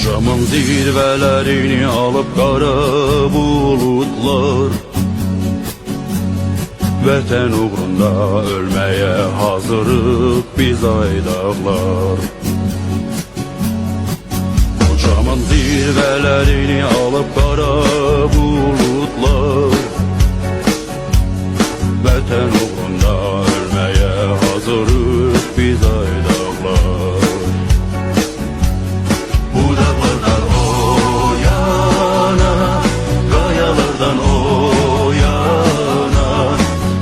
Camın zirvelerini alıp kara bulutlar, vətən uğrunda ölmeye hazırıq biz aydaqlar. Camın zirvelerini alıp kara bulutlar, vətən uğrunda ölmeye hazırıq biz aydaqlar. Bu dağlardan o yana, qayalardan o yana,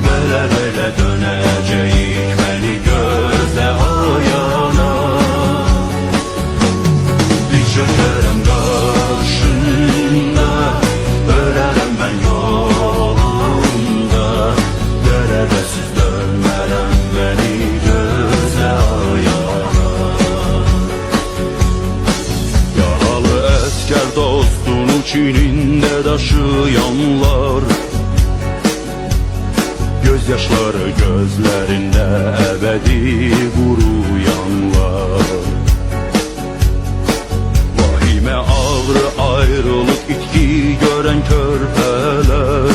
belə dönəcəyik, məni gözlə ayana. Dik çökərəm qarşında, ölərəm mən yolunda, dərədəsiz dönmərəm, məni gözlə ayana. Yaralı əskər dostunu çinində daşıyanlar, gözyaşları gözlerinde ebedi kuruyanlar. Vahime ağrı ayrılık itki gören körpeler,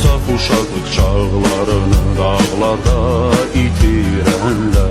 saf uşaqlıq çağlarını dağlarda itirenler.